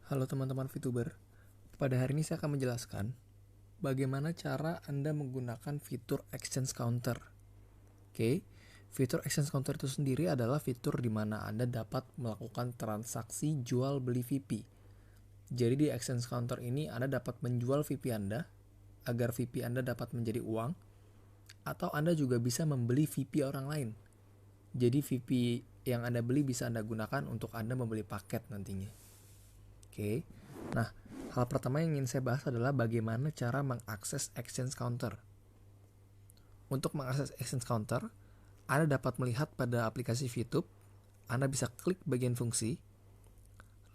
Halo teman-teman VTuber, pada hari ini saya akan menjelaskan bagaimana cara Anda menggunakan fitur Exchange Counter. Oke, fitur Exchange Counter itu sendiri adalah fitur di mana Anda dapat melakukan transaksi jual beli VP. Jadi di Exchange Counter ini Anda dapat menjual VP Anda agar VP Anda dapat menjadi uang, atau Anda juga bisa membeli VP orang lain. Jadi VP yang Anda beli bisa Anda gunakan untuk Anda membeli paket nantinya. Oke, nah hal pertama yang ingin saya bahas adalah bagaimana cara mengakses Exchange Counter. Untuk mengakses Exchange Counter, Anda dapat melihat pada aplikasi VTube, Anda bisa klik bagian fungsi,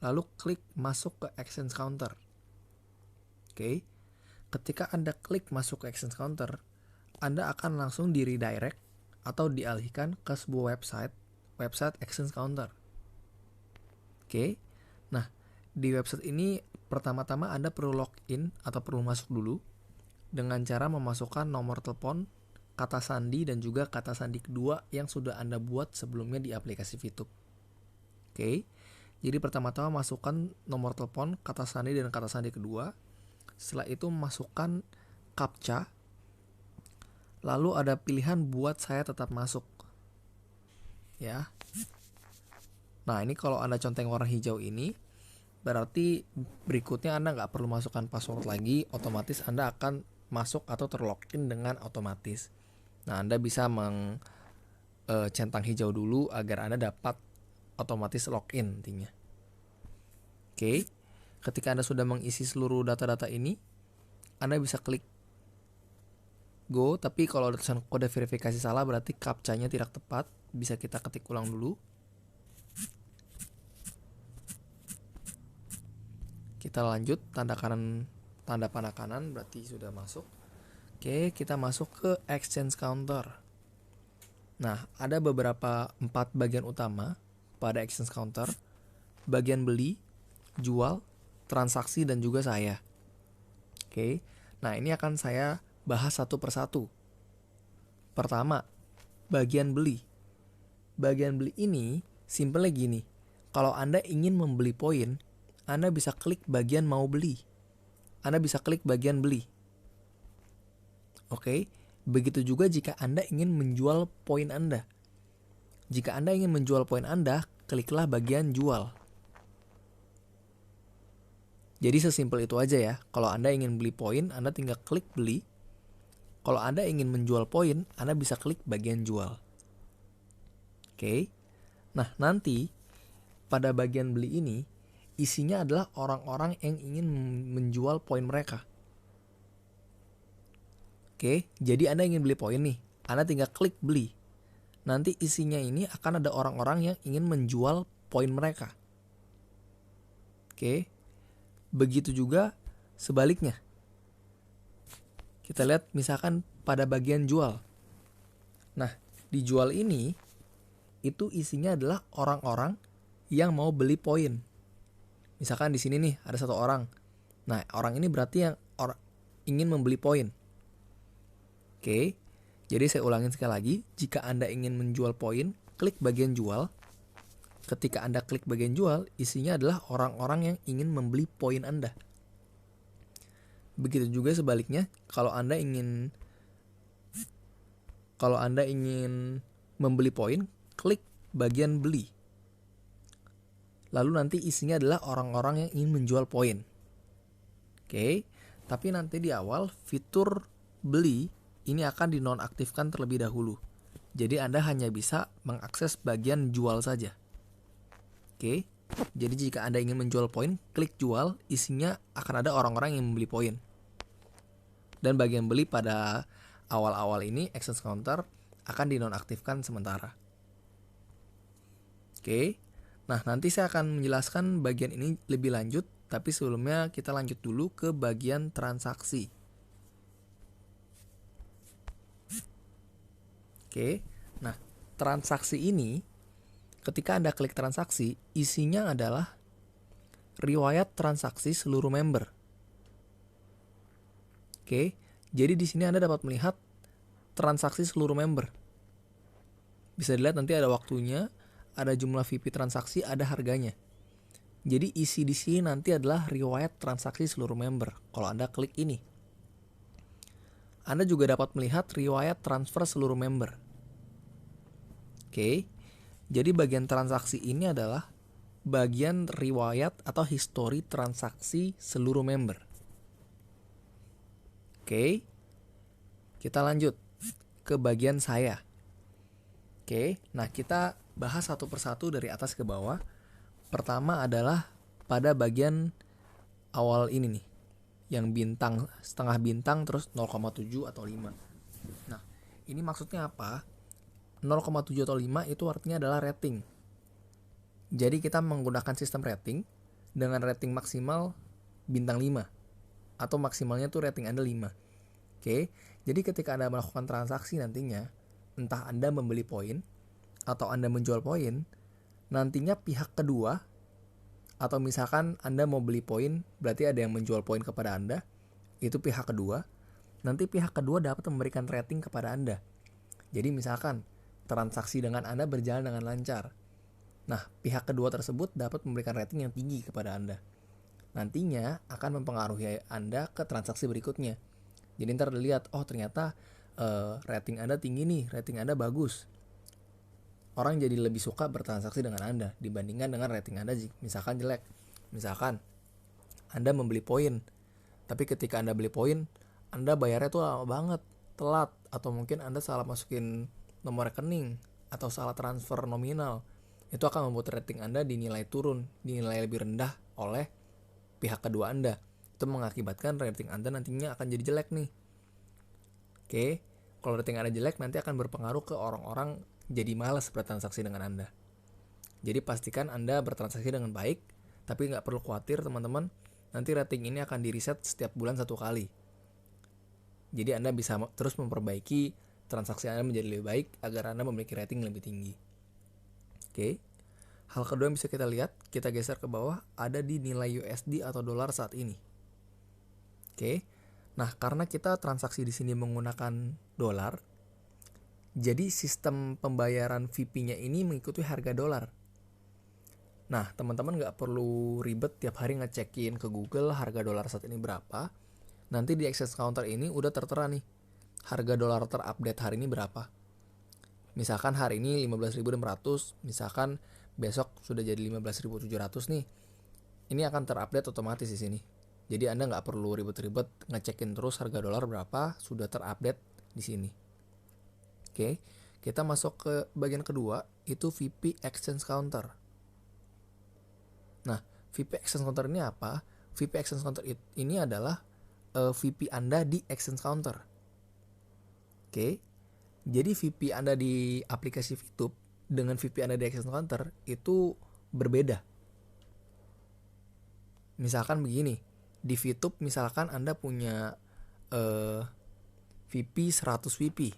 lalu klik masuk ke Exchange Counter. Oke, ketika Anda klik masuk ke Exchange Counter, Anda akan langsung di redirect atau dialihkan ke sebuah website Exchange Counter. Oke, nah di website ini pertama-tama Anda perlu login atau perlu masuk dulu dengan cara memasukkan nomor telepon, kata sandi, dan juga kata sandi kedua yang sudah Anda buat sebelumnya di aplikasi VTube. Oke, jadi pertama-tama masukkan nomor telepon, kata sandi, dan kata sandi kedua. Setelah itu masukkan CAPTCHA. Lalu ada pilihan buat saya tetap masuk. Ya. Nah, ini kalau Anda conteng warna hijau ini, berarti berikutnya Anda nggak perlu masukkan password lagi, otomatis Anda akan masuk atau terlogin dengan otomatis. Nah, Anda bisa centang hijau dulu agar Anda dapat otomatis login intinya. Oke, ketika Anda sudah mengisi seluruh data-data ini, Anda bisa klik go, tapi kalau ada tulisan kode verifikasi salah berarti captcha-nya tidak tepat, bisa kita ketik ulang dulu. Kita lanjut, tanda panah kanan berarti sudah masuk. Oke, kita masuk ke Exchange Counter. Nah, ada beberapa 4 bagian utama pada Exchange Counter. Bagian beli, jual, transaksi, dan juga saya. Oke, nah ini akan saya bahas satu persatu. Pertama, bagian beli. Bagian beli ini simpelnya gini. Kalau Anda ingin membeli poin, Anda bisa klik bagian mau beli. Anda bisa klik bagian beli. Oke, begitu juga jika Anda ingin menjual poin Anda. Jika Anda ingin menjual poin Anda, kliklah bagian jual. Jadi sesimpel itu aja ya. Kalau Anda ingin beli poin, Anda tinggal klik beli. Kalau Anda ingin menjual poin, Anda bisa klik bagian jual. Oke. Nah, nanti pada bagian beli ini, isinya adalah orang-orang yang ingin menjual poin mereka. Oke, jadi Anda ingin beli poin nih. Anda tinggal klik beli. Nanti isinya ini akan ada orang-orang yang ingin menjual poin mereka. Oke, begitu juga sebaliknya. Kita lihat misalkan pada bagian jual. Nah, di jual ini, itu isinya adalah orang-orang yang mau beli poin. Misalkan di sini nih ada satu orang. Nah, orang ini berarti yang ingin membeli poin. Oke, jadi saya ulangin sekali lagi. Jika Anda ingin menjual poin, klik bagian jual. Ketika Anda klik bagian jual, isinya adalah orang-orang yang ingin membeli poin Anda. Begitu juga sebaliknya, kalau Anda ingin membeli poin, klik bagian beli. Lalu nanti isinya adalah orang-orang yang ingin menjual poin. Oke, tapi nanti di awal fitur beli ini akan dinonaktifkan terlebih dahulu. Jadi Anda hanya bisa mengakses bagian jual saja. Oke, jadi jika Anda ingin menjual poin, klik jual, isinya akan ada orang-orang yang membeli poin. Dan bagian beli pada awal-awal ini, Exchange Counter akan dinonaktifkan sementara. Oke, nah nanti saya akan menjelaskan bagian ini lebih lanjut, tapi sebelumnya kita lanjut dulu ke bagian transaksi. Oke, nah transaksi ini ketika Anda klik transaksi, isinya adalah riwayat transaksi seluruh member. Oke, jadi di sini Anda dapat melihat transaksi seluruh member. Bisa dilihat nanti ada waktunya, ada jumlah VP transaksi, ada harganya. Jadi isi di sini nanti adalah riwayat transaksi seluruh member. Kalau Anda klik ini, Anda juga dapat melihat riwayat transfer seluruh member. Oke, jadi bagian transaksi ini adalah bagian riwayat atau histori transaksi seluruh member. Oke, kita lanjut ke bagian saya. Oke, nah kita bahas satu persatu dari atas ke bawah. Pertama adalah pada bagian awal ini nih, yang bintang, setengah bintang terus 0,7 atau 5. Nah, ini maksudnya apa? 0,7 atau 5 itu artinya adalah rating. Jadi kita menggunakan sistem rating dengan rating maksimal bintang 5 atau maksimalnya tuh rating Anda 5. Oke, jadi ketika Anda melakukan transaksi nantinya, entah Anda membeli poin atau Anda menjual poin, nantinya pihak kedua, atau misalkan Anda mau beli poin, berarti ada yang menjual poin kepada Anda, itu pihak kedua, nanti pihak kedua dapat memberikan rating kepada Anda. Jadi misalkan transaksi dengan Anda berjalan dengan lancar, nah pihak kedua tersebut dapat memberikan rating yang tinggi kepada Anda. Nantinya akan mempengaruhi Anda ke transaksi berikutnya. Jadi ntar dilihat, oh ternyata rating Anda tinggi nih, rating Anda bagus. Orang jadi lebih suka bertransaksi dengan Anda dibandingkan dengan rating Anda misalkan jelek. Misalkan Anda membeli poin, tapi ketika Anda beli poin, Anda bayarnya tuh lama banget, telat, atau mungkin Anda salah masukin nomor rekening atau salah transfer nominal. Itu akan membuat rating Anda dinilai turun, dinilai lebih rendah oleh pihak kedua Anda. Itu mengakibatkan rating Anda nantinya akan jadi jelek nih. Oke, kalau rating Anda jelek nanti akan berpengaruh ke orang-orang jadi malas bertransaksi dengan Anda. Jadi pastikan Anda bertransaksi dengan baik, tapi nggak perlu khawatir teman-teman, nanti rating ini akan di-reset setiap bulan 1 kali. Jadi Anda bisa terus memperbaiki transaksi Anda menjadi lebih baik agar Anda memiliki rating lebih tinggi. Oke, hal kedua yang bisa kita lihat, kita geser ke bawah, ada di nilai USD atau dolar saat ini. Oke, nah karena kita transaksi di sini menggunakan dolar, jadi sistem pembayaran VP-nya ini mengikuti harga dolar. Nah, teman-teman nggak perlu ribet tiap hari ngecekin ke Google harga dolar saat ini berapa. Nanti di exchange counter ini udah tertera nih, harga dolar terupdate hari ini berapa. Misalkan hari ini 15.600, misalkan besok sudah jadi 15.700 nih. Ini akan terupdate otomatis di sini. Jadi Anda nggak perlu ribet-ribet ngecekin terus harga dolar berapa, sudah terupdate di sini. Oke, kita masuk ke bagian kedua, itu VP Exchange Counter. Nah, VP Exchange Counter ini apa? VP Exchange Counter ini adalah VP Anda di Exchange Counter. Oke, jadi VP Anda di aplikasi VTube dengan VP Anda di Exchange Counter itu berbeda. Misalkan begini, di VTube misalkan Anda punya VP 100 VP.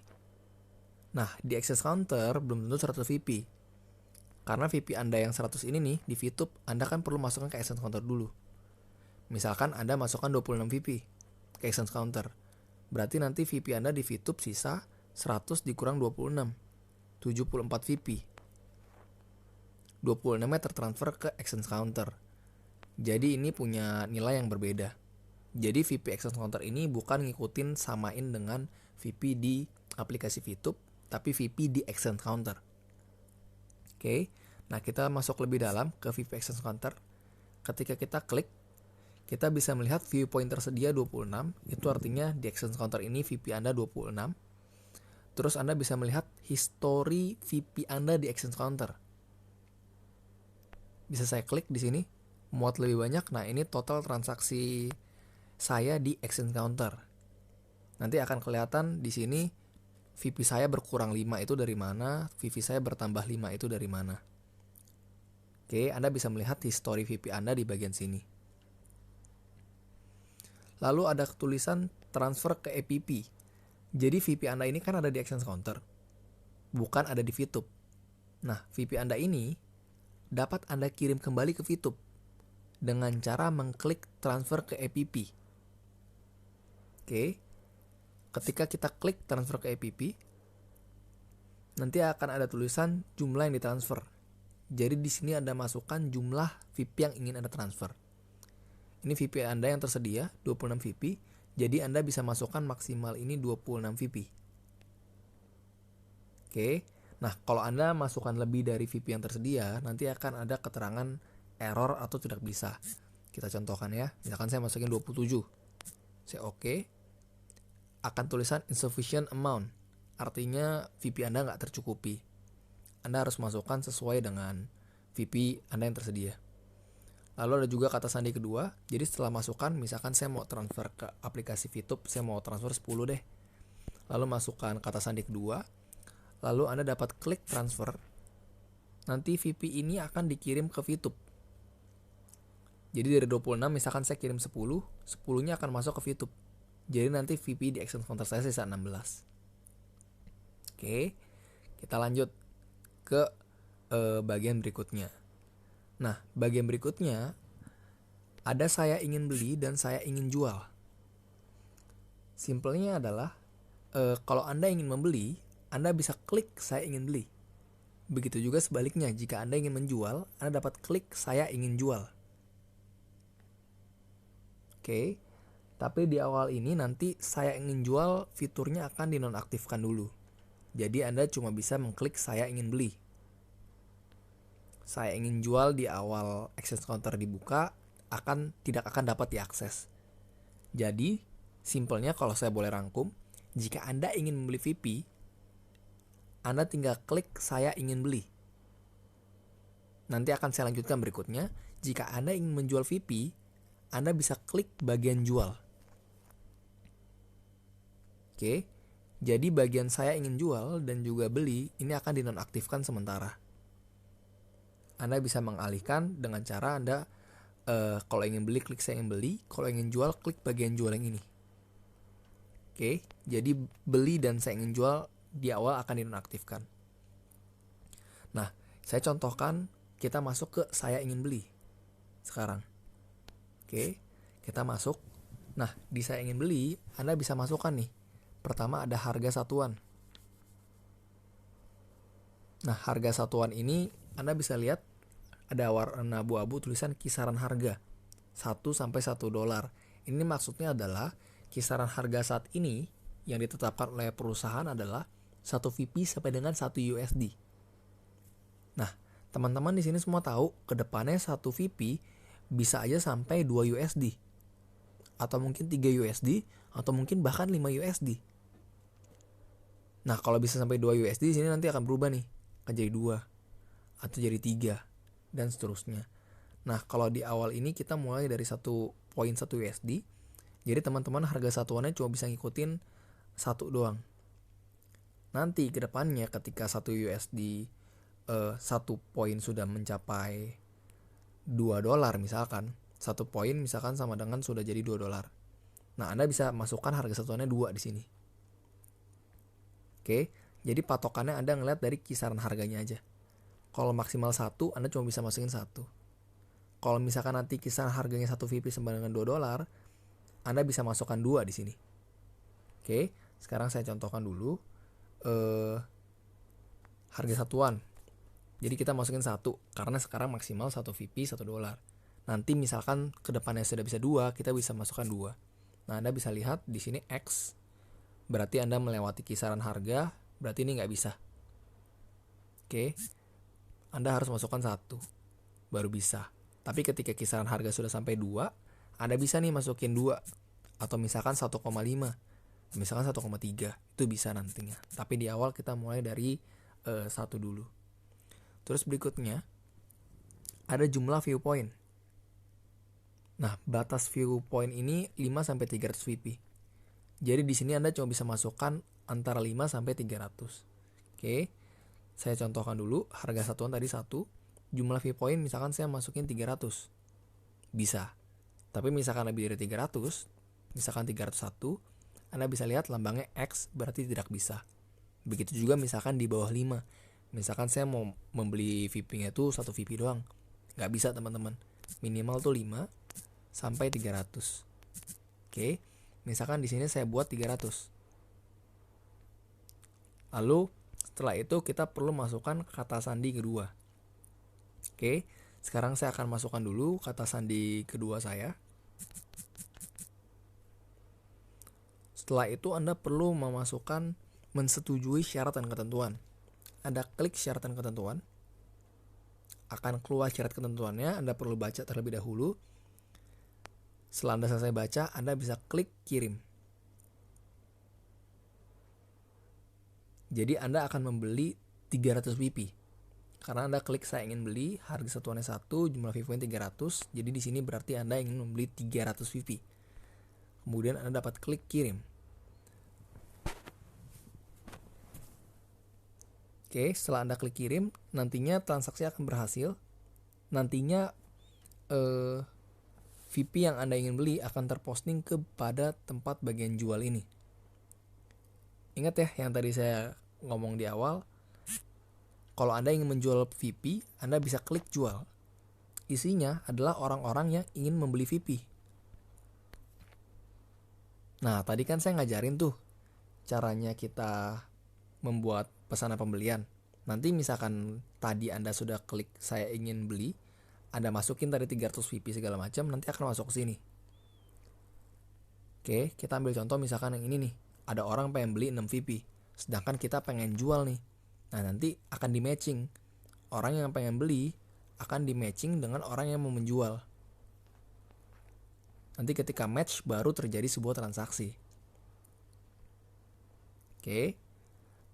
Nah, di Exchange Counter belum tentu 100 VP. Karena VP Anda yang 100 ini nih, di VTube, Anda kan perlu masukkan ke Exchange Counter dulu. Misalkan Anda masukkan 26 VP ke Exchange Counter. Berarti nanti VP Anda di VTube sisa 100 dikurang 26. 74 VP. 26-nya tertransfer ke Exchange Counter. Jadi ini punya nilai yang berbeda. Jadi VP Exchange Counter ini bukan ngikutin samain dengan VP di aplikasi VTube, tapi VP di Exchange Counter. Oke, nah kita masuk lebih dalam ke VP Exchange Counter. Ketika kita klik, kita bisa melihat view point tersedia 26. Itu artinya di Exchange Counter ini VP Anda 26. Terus Anda bisa melihat history VP Anda di Exchange Counter. Bisa saya klik di sini, muat lebih banyak. Nah, ini total transaksi saya di Exchange Counter. Nanti akan kelihatan di sini VP saya berkurang 5 itu dari mana, VP saya bertambah 5 itu dari mana. Oke, Anda bisa melihat history VP Anda di bagian sini. Lalu ada tulisan transfer ke EPP. Jadi VP Anda ini kan ada di Exchange Counter, bukan ada di VTube. Nah, VP Anda ini dapat Anda kirim kembali ke VTube dengan cara mengklik transfer ke EPP. Oke, ketika kita klik transfer ke EPP, nanti akan ada tulisan jumlah yang ditransfer. Jadi di sini Anda masukkan jumlah VP yang ingin Anda transfer. Ini VP Anda yang tersedia 26 VP. Jadi Anda bisa masukkan maksimal ini 26 VP. Oke. Nah, kalau Anda masukkan lebih dari VP yang tersedia, nanti akan ada keterangan error atau tidak bisa. Kita contohkan ya. Misalkan saya masukin 27. Saya oke. Akan tulisan insufficient amount. Artinya VP Anda nggak tercukupi. Anda harus masukkan sesuai dengan VP Anda yang tersedia. Lalu ada juga kata sandi kedua. Jadi setelah masukkan, misalkan saya mau transfer ke aplikasi VTube, saya mau transfer 10 deh. Lalu masukkan kata sandi kedua. Lalu Anda dapat klik transfer. Nanti VP ini akan dikirim ke VTube. Jadi dari 26 misalkan saya kirim 10, 10-nya akan masuk ke VTube. Jadi nanti VP di Exchange Counter saya sisa 16. Oke, kita lanjut ke bagian berikutnya. Nah, bagian berikutnya ada saya ingin beli dan saya ingin jual. Simpelnya adalah kalau Anda ingin membeli, Anda bisa klik saya ingin beli. Begitu juga sebaliknya, jika Anda ingin menjual, Anda dapat klik saya ingin jual. Oke, tapi di awal ini nanti saya ingin jual fiturnya akan dinonaktifkan dulu. Jadi Anda cuma bisa mengklik saya ingin beli. Saya ingin jual di awal Exchange Counter dibuka tidak akan dapat diakses. Jadi simpelnya kalau saya boleh rangkum, jika Anda ingin membeli VP, Anda tinggal klik saya ingin beli. Nanti akan saya lanjutkan berikutnya. Jika Anda ingin menjual VP, Anda bisa klik bagian jual. Oke, jadi bagian saya ingin jual dan juga beli ini akan dinonaktifkan sementara. Anda bisa mengalihkan dengan cara Anda kalau ingin beli klik saya ingin beli, kalau ingin jual klik bagian jual yang ini. Oke, jadi beli dan saya ingin jual di awal akan dinonaktifkan. Nah, saya contohkan kita masuk ke saya ingin beli sekarang. Oke, kita masuk. Nah, di saya ingin beli Anda bisa masukkan nih. Pertama ada harga satuan. Nah, harga satuan ini Anda bisa lihat ada warna abu-abu tulisan kisaran harga 1 sampai 1 dolar. Ini maksudnya adalah kisaran harga saat ini yang ditetapkan oleh perusahaan adalah 1 VP sampai dengan 1 USD. Nah, teman-teman di sini semua tahu ke depannya 1 VP bisa aja sampai 2 USD. Atau mungkin 3 USD atau mungkin bahkan 5 USD. Nah, kalau bisa sampai 2 USD di sini nanti akan berubah nih. Akan jadi 2 atau jadi 3 dan seterusnya. Nah, kalau di awal ini kita mulai dari 1.1 USD. Jadi teman-teman harga satuannya cuma bisa ngikutin 1 doang. Nanti ke depannya ketika 1 USD 1 poin sudah mencapai 2 dolar misalkan. 1 poin misalkan sama dengan sudah jadi 2 dolar. Nah, Anda bisa masukkan harga satuannya 2 di sini. Oke, jadi patokannya Anda ngeliat dari kisaran harganya aja. Kalau maksimal 1, Anda cuma bisa masukin 1. Kalau misalkan nanti kisaran harganya 1 VP sama dengan 2 dolar, Anda bisa masukkan 2 di sini. Oke, sekarang saya contohkan dulu harga satuan. Jadi kita masukin 1 karena sekarang maksimal 1 VP 1 dolar. Nanti misalkan ke depannya sudah bisa 2, kita bisa masukkan 2. Nah, Anda bisa lihat di sini X berarti Anda melewati kisaran harga, berarti ini nggak bisa. Oke. Anda harus masukkan 1 baru bisa. Tapi ketika kisaran harga sudah sampai 2, Anda bisa nih masukin 2 atau misalkan 1,5, misalkan 1,3, itu bisa nantinya. Tapi di awal kita mulai dari 1 dulu. Terus berikutnya ada jumlah viewpoint. Nah, batas viewpoint ini 5 sampai 300 VP. Jadi di sini Anda cuma bisa masukkan antara 5 sampai 300. Oke. Saya contohkan dulu, harga satuan tadi 1, jumlah viewpoint misalkan saya masukin 300. Bisa. Tapi misalkan lebih dari 300, misalkan 301, Anda bisa lihat lambangnya X berarti tidak bisa. Begitu juga misalkan di bawah 5. Misalkan saya mau membeli VP-nya itu 1 VP doang. Nggak bisa teman-teman. Minimal tuh 5 sampai 300. Oke. Misalkan di sini saya buat 300. Lalu setelah itu kita perlu masukkan kata sandi kedua. Oke, sekarang saya akan masukkan dulu kata sandi kedua saya. Setelah itu Anda perlu memasukkan mensetujui syarat dan ketentuan. Anda klik syarat dan ketentuan, akan keluar syarat ketentuannya, Anda perlu baca terlebih dahulu. Setelah Anda selesai baca, Anda bisa klik kirim. Jadi Anda akan membeli 300 VP. Karena Anda klik saya ingin beli, harga satuannya 1, jumlah VP 300. Jadi di sini berarti Anda ingin membeli 300 VP. Kemudian Anda dapat klik kirim. Oke, setelah Anda klik kirim, nantinya transaksi akan berhasil. Nantinya VP yang Anda ingin beli akan terposting kepada tempat bagian jual ini. Ingat ya yang tadi saya ngomong di awal, kalau Anda ingin menjual VP, Anda bisa klik jual. Isinya adalah orang-orang yang ingin membeli VP. Nah, tadi kan saya ngajarin tuh caranya kita membuat pesanan pembelian. Nanti misalkan tadi Anda sudah klik saya ingin beli, Anda masukin tadi 300 VP segala macam, nanti akan masuk ke sini. Oke, kita ambil contoh misalkan yang ini nih. Ada orang pengen beli 6 VP, sedangkan kita pengen jual nih. Nah, nanti akan di matching. Orang yang pengen beli akan di matching dengan orang yang mau menjual. Nanti ketika match baru terjadi sebuah transaksi. Oke.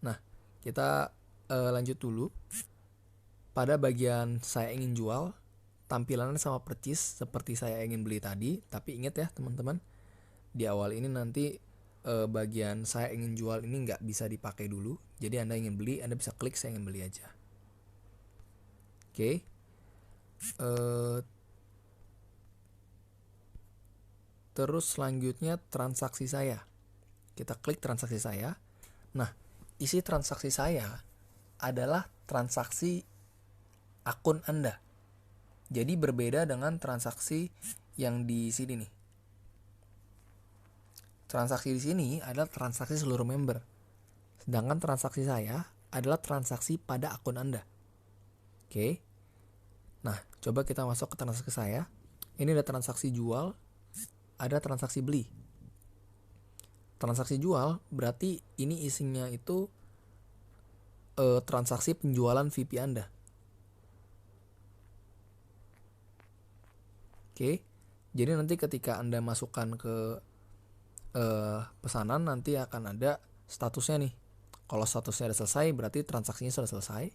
Nah, kita lanjut dulu. Pada bagian saya ingin jual, tampilannya sama persis seperti saya ingin beli tadi. Tapi ingat ya teman-teman, di awal ini nanti bagian saya ingin jual ini nggak bisa dipakai dulu. Jadi Anda ingin beli, Anda bisa klik saya ingin beli aja. Oke. Terus selanjutnya transaksi saya. Kita klik transaksi saya. Nah, isi transaksi saya adalah transaksi akun Anda. Jadi berbeda dengan transaksi yang di sini nih. Transaksi di sini adalah transaksi seluruh member. Sedangkan transaksi saya adalah transaksi pada akun Anda. Oke. Nah, coba kita masuk ke transaksi saya. Ini ada transaksi jual, ada transaksi beli. Transaksi jual berarti ini isinya itu transaksi penjualan VP Anda. Oke. Jadi nanti ketika Anda masukkan ke pesanan, nanti akan ada statusnya nih. Kalau statusnya sudah selesai, berarti transaksinya sudah selesai.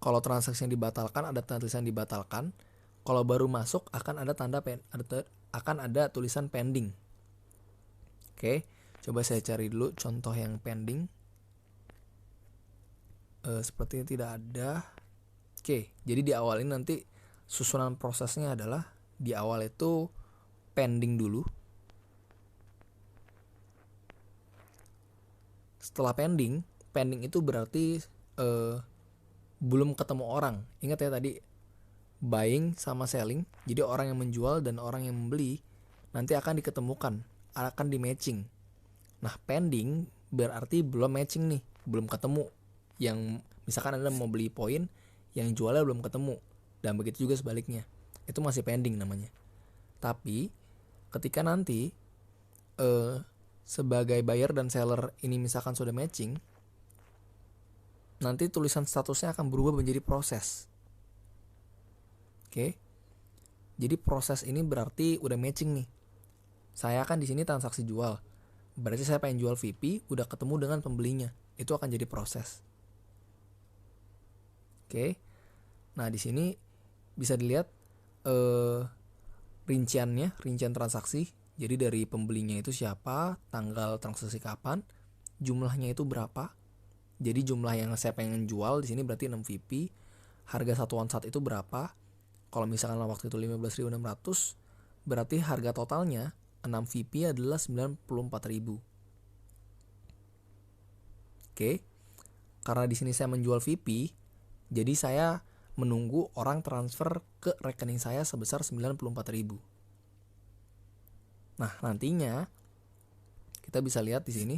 Kalau transaksi yang dibatalkan, ada tulisan dibatalkan. Kalau baru masuk, akan ada akan ada tulisan pending. Oke, coba saya cari dulu contoh yang pending. Sepertinya tidak ada. Oke, jadi di awal ini nanti susunan prosesnya adalah di awal itu pending dulu. Setelah pending itu berarti belum ketemu orang. Ingat ya tadi buying sama selling. Jadi orang yang menjual dan orang yang membeli nanti akan diketemukan, akan di matching. Nah, pending berarti belum matching nih, belum ketemu. Yang misalkan Anda mau beli poin, yang jualnya belum ketemu. Dan begitu juga sebaliknya. Itu masih pending namanya. Tapi ketika nanti sebagai buyer dan seller ini misalkan sudah matching, nanti tulisan statusnya akan berubah menjadi proses. Oke. Jadi proses ini berarti udah matching nih. Saya kan di sini transaksi jual. Berarti saya pengen jual VP, udah ketemu dengan pembelinya. Itu akan jadi proses. Oke. Nah, di sini bisa dilihat rincian transaksi. Jadi dari pembelinya itu siapa, tanggal transaksi kapan, jumlahnya itu berapa. Jadi jumlah yang saya pengen jual di sini berarti 6 VP. Harga satuan saat itu berapa? Kalau misalkan waktu itu 15.600, berarti harga totalnya 6 VP adalah 94.000. Oke. Karena di sini saya menjual VP, jadi saya menunggu orang transfer ke rekening saya sebesar 94.000. Nah, nantinya kita bisa lihat di sini.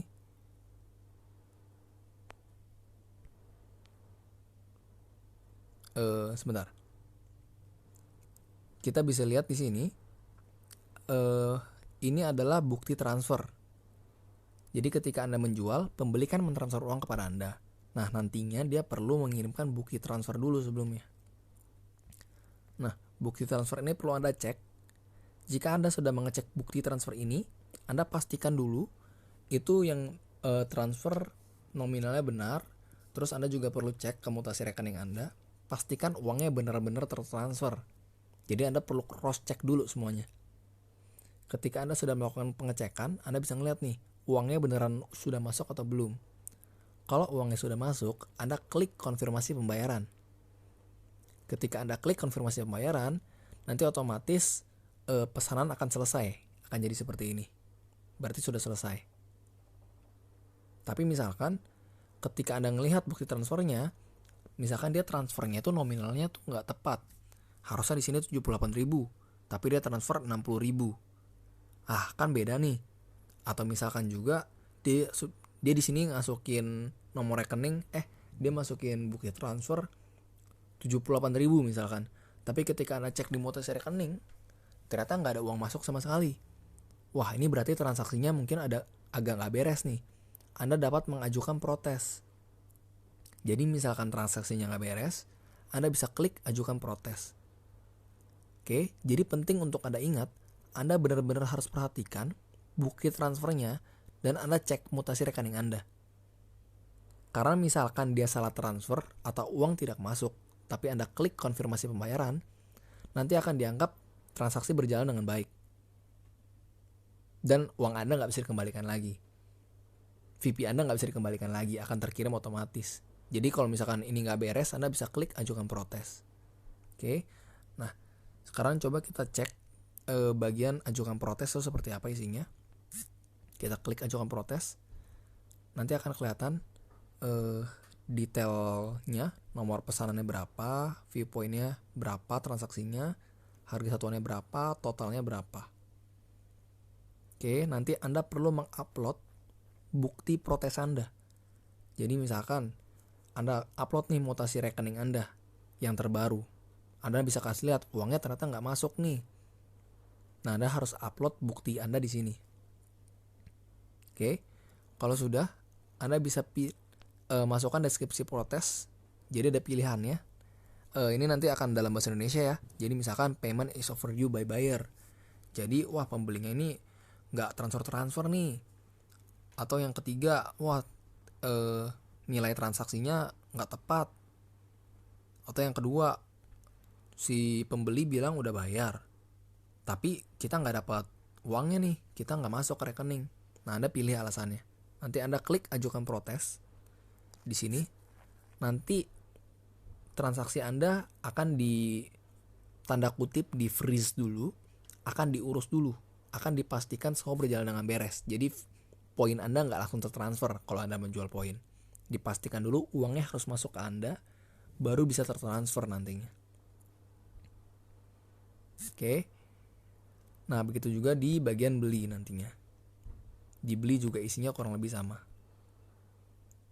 Sebentar. Kita bisa lihat di sini. Ini adalah bukti transfer. Jadi ketika Anda menjual, pembeli kan mentransfer uang kepada Anda. Nah, nantinya dia perlu mengirimkan bukti transfer dulu sebelumnya. Nah, bukti transfer ini perlu Anda cek. Jika Anda sudah mengecek bukti transfer ini, Anda pastikan dulu itu yang transfer nominalnya benar. Terus Anda juga perlu cek ke mutasi rekening Anda. Pastikan uangnya benar-benar tertransfer. Jadi Anda perlu cross check dulu semuanya. Ketika Anda sudah melakukan pengecekan, Anda bisa ngeliat nih, uangnya beneran sudah masuk atau belum. Kalau uangnya sudah masuk, Anda klik konfirmasi pembayaran. Ketika Anda klik konfirmasi pembayaran, nanti otomatis pesanan akan selesai. Akan jadi seperti ini. Berarti sudah selesai. Tapi misalkan, ketika Anda melihat bukti transfernya, misalkan dia transfernya itu nominalnya tuh nggak tepat. Harusnya di sini 78.000, tapi dia transfer 60.000. Kan beda nih. Atau misalkan juga dia di sini masukin nomor rekening, dia masukin bukti transfer 78.000 misalkan. Tapi ketika Anda cek di mutasi rekening, ternyata nggak ada uang masuk sama sekali. Wah, ini berarti transaksinya mungkin ada agak nggak beres nih. Anda dapat mengajukan protes. Jadi misalkan transaksinya nggak beres, Anda bisa klik ajukan protes. Oke, jadi penting untuk Anda ingat, Anda benar-benar harus perhatikan bukti transfernya dan Anda cek mutasi rekening Anda. Karena misalkan dia salah transfer atau uang tidak masuk, tapi Anda klik konfirmasi pembayaran, nanti akan dianggap transaksi berjalan dengan baik. Dan uang Anda nggak bisa dikembalikan lagi. VP Anda nggak bisa dikembalikan lagi, akan terkirim otomatis. Jadi kalau misalkan ini nggak beres, Anda bisa klik ajukan protes. Oke, nah sekarang coba kita cek bagian ajukan protes itu seperti apa isinya. Kita klik ajukan protes, nanti akan kelihatan detailnya, nomor pesanannya berapa, view pointnya berapa, transaksinya, harga satuannya berapa, totalnya berapa. Oke, nanti Anda perlu mengupload bukti protes Anda. Jadi misalkan Anda upload nih mutasi rekening Anda yang terbaru, Anda bisa kasih lihat uangnya ternyata nggak masuk nih. Nah, Anda harus upload bukti Anda di sini. Oke, kalau sudah, Anda bisa masukkan deskripsi protes. Jadi ada pilihannya. Ini nanti akan dalam bahasa Indonesia ya. Jadi misalkan payment is overdue by buyer. Jadi wah pembelinya ini nggak transfer nih. Atau yang ketiga, wah nilai transaksinya nggak tepat. Atau yang kedua, si pembeli bilang udah bayar, tapi kita nggak dapat uangnya nih, kita nggak masuk ke rekening. Nah, Anda pilih alasannya. Nanti Anda klik ajukan protes di sini. Nanti transaksi Anda akan di tanda kutip di freeze dulu, akan diurus dulu, akan dipastikan semua berjalan dengan beres. Jadi poin Anda nggak langsung tertransfer kalau Anda menjual poin. Dipastikan dulu uangnya harus masuk ke Anda, baru bisa tertransfer nantinya. Oke. Nah, begitu juga di bagian beli nantinya. Di beli juga isinya kurang lebih sama.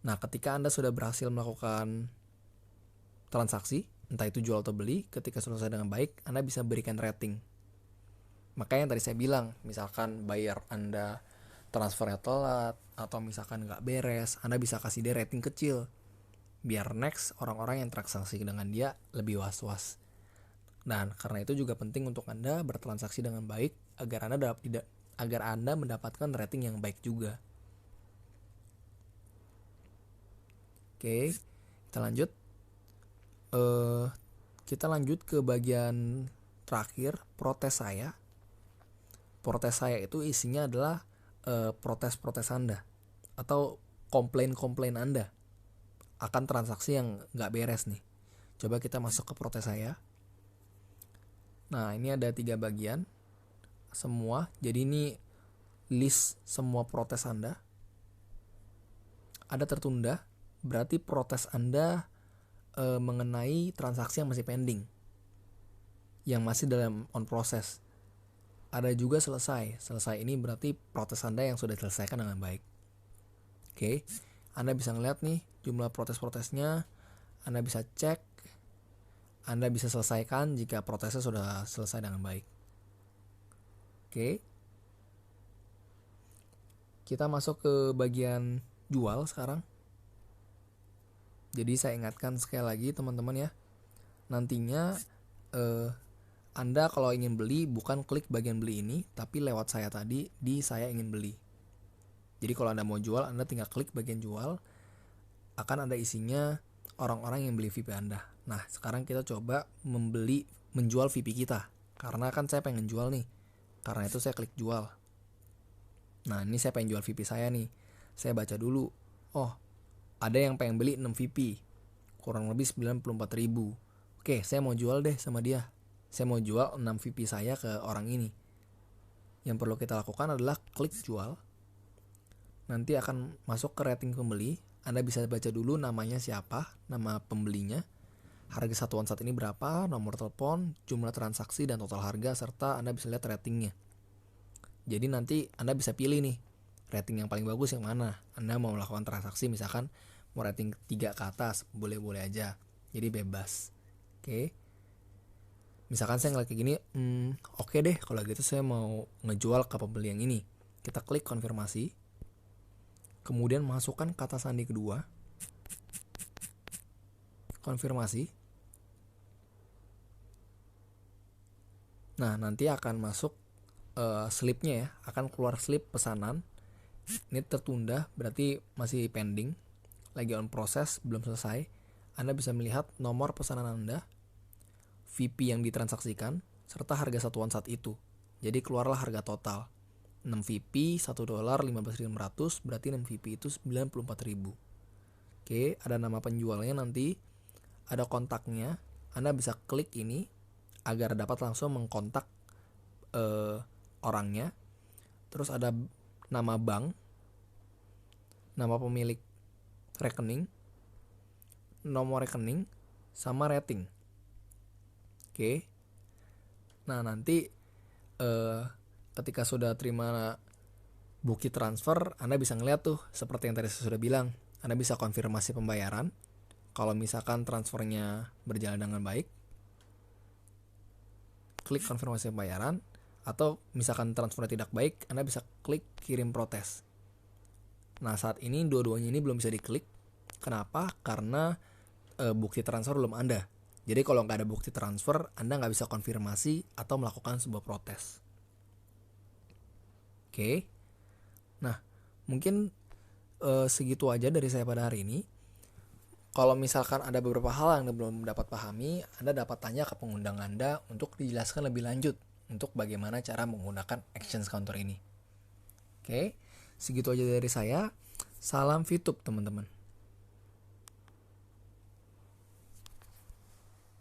Nah, ketika Anda sudah berhasil melakukan transaksi, entah itu jual atau beli, ketika selesai dengan baik, Anda bisa berikan rating. Makanya yang tadi saya bilang, misalkan buyer Anda transfernya telat, atau misalkan nggak beres, Anda bisa kasih dia rating kecil. Biar next orang-orang yang transaksi dengan dia lebih was-was. Dan karena itu juga penting untuk Anda bertransaksi dengan baik agar Anda mendapatkan rating yang baik juga. Oke, kita lanjut. Kita lanjut ke bagian terakhir, protes saya. Protes saya itu isinya adalah protes-protes Anda atau komplain-komplain Anda akan transaksi yang nggak beres nih. Coba kita masuk ke protes saya. Nah, ini ada 3 bagian semua. Jadi ini list semua protes Anda. Ada tertunda, berarti protes Anda mengenai transaksi yang masih pending, yang masih dalam on process. Ada juga selesai. Selesai ini berarti protes Anda yang sudah diselesaikan dengan baik. Oke, Anda bisa ngeliat nih jumlah protes-protesnya. Anda bisa cek Anda bisa selesaikan jika prosesnya sudah selesai dengan baik. Oke. Kita masuk ke bagian jual sekarang. Jadi saya ingatkan sekali lagi teman-teman ya. Nantinya Anda kalau ingin beli bukan klik bagian beli ini, tapi lewat saya tadi di saya ingin beli. Jadi kalau Anda mau jual, Anda tinggal klik bagian jual. Akan ada isinya orang-orang yang beli VIP Anda. Nah, sekarang kita coba menjual VIP kita. Karena kan saya pengen jual nih. Karena itu saya klik jual. Nah, ini saya pengen jual VIP saya nih. Saya baca dulu. Oh, ada yang pengen beli 6 VIP. Kurang lebih 94.000. Oke, saya mau jual deh sama dia. Saya mau jual 6 VIP saya ke orang ini. Yang perlu kita lakukan adalah klik jual. Nanti akan masuk ke rating pembeli. Anda bisa baca dulu namanya siapa, nama pembelinya, harga satuan saat ini berapa, nomor telepon, jumlah transaksi, dan total harga, serta Anda bisa lihat ratingnya. Jadi nanti Anda bisa pilih nih, rating yang paling bagus yang mana. Anda mau melakukan transaksi, misalkan mau rating 3 ke atas, boleh-boleh aja. Jadi bebas. Oke. Misalkan saya ngeliat kayak gini, oke deh kalau gitu saya mau ngejual ke pembeli yang ini. Kita klik konfirmasi. Kemudian masukkan kata sandi kedua. Konfirmasi. Nah, nanti akan masuk slipnya ya. Akan keluar slip pesanan. Ini tertunda, berarti masih pending. Lagi on proses, belum selesai. Anda bisa melihat nomor pesanan Anda, VIP yang ditransaksikan, serta harga satuan saat itu. Jadi keluarlah harga total. 6 VIP, $1, 15.500, berarti 6 VIP itu 94.000. Oke, ada nama penjualnya nanti, ada kontaknya. Anda bisa klik ini agar dapat langsung mengkontak orangnya. Terus ada nama bank, nama pemilik rekening, nomor rekening, sama rating. Oke. Nah, nanti ketika sudah terima bukti transfer, Anda bisa ngeliat tuh seperti yang tadi saya sudah bilang. Anda bisa konfirmasi pembayaran. Kalau misalkan transfernya berjalan dengan baik, klik konfirmasi pembayaran. Atau misalkan transfernya tidak baik, Anda bisa klik kirim protes. Nah, saat ini dua-duanya ini belum bisa diklik. Kenapa? Karena bukti transfer belum ada. Jadi kalau nggak ada bukti transfer, Anda nggak bisa konfirmasi atau melakukan sebuah protes. Oke. Nah, mungkin segitu aja dari saya pada hari ini. Kalau misalkan ada beberapa hal yang Anda belum dapat pahami, Anda dapat tanya ke pengundang Anda untuk dijelaskan lebih lanjut untuk bagaimana cara menggunakan exchange counter ini. Oke, segitu aja dari saya. Salam VTube teman-teman.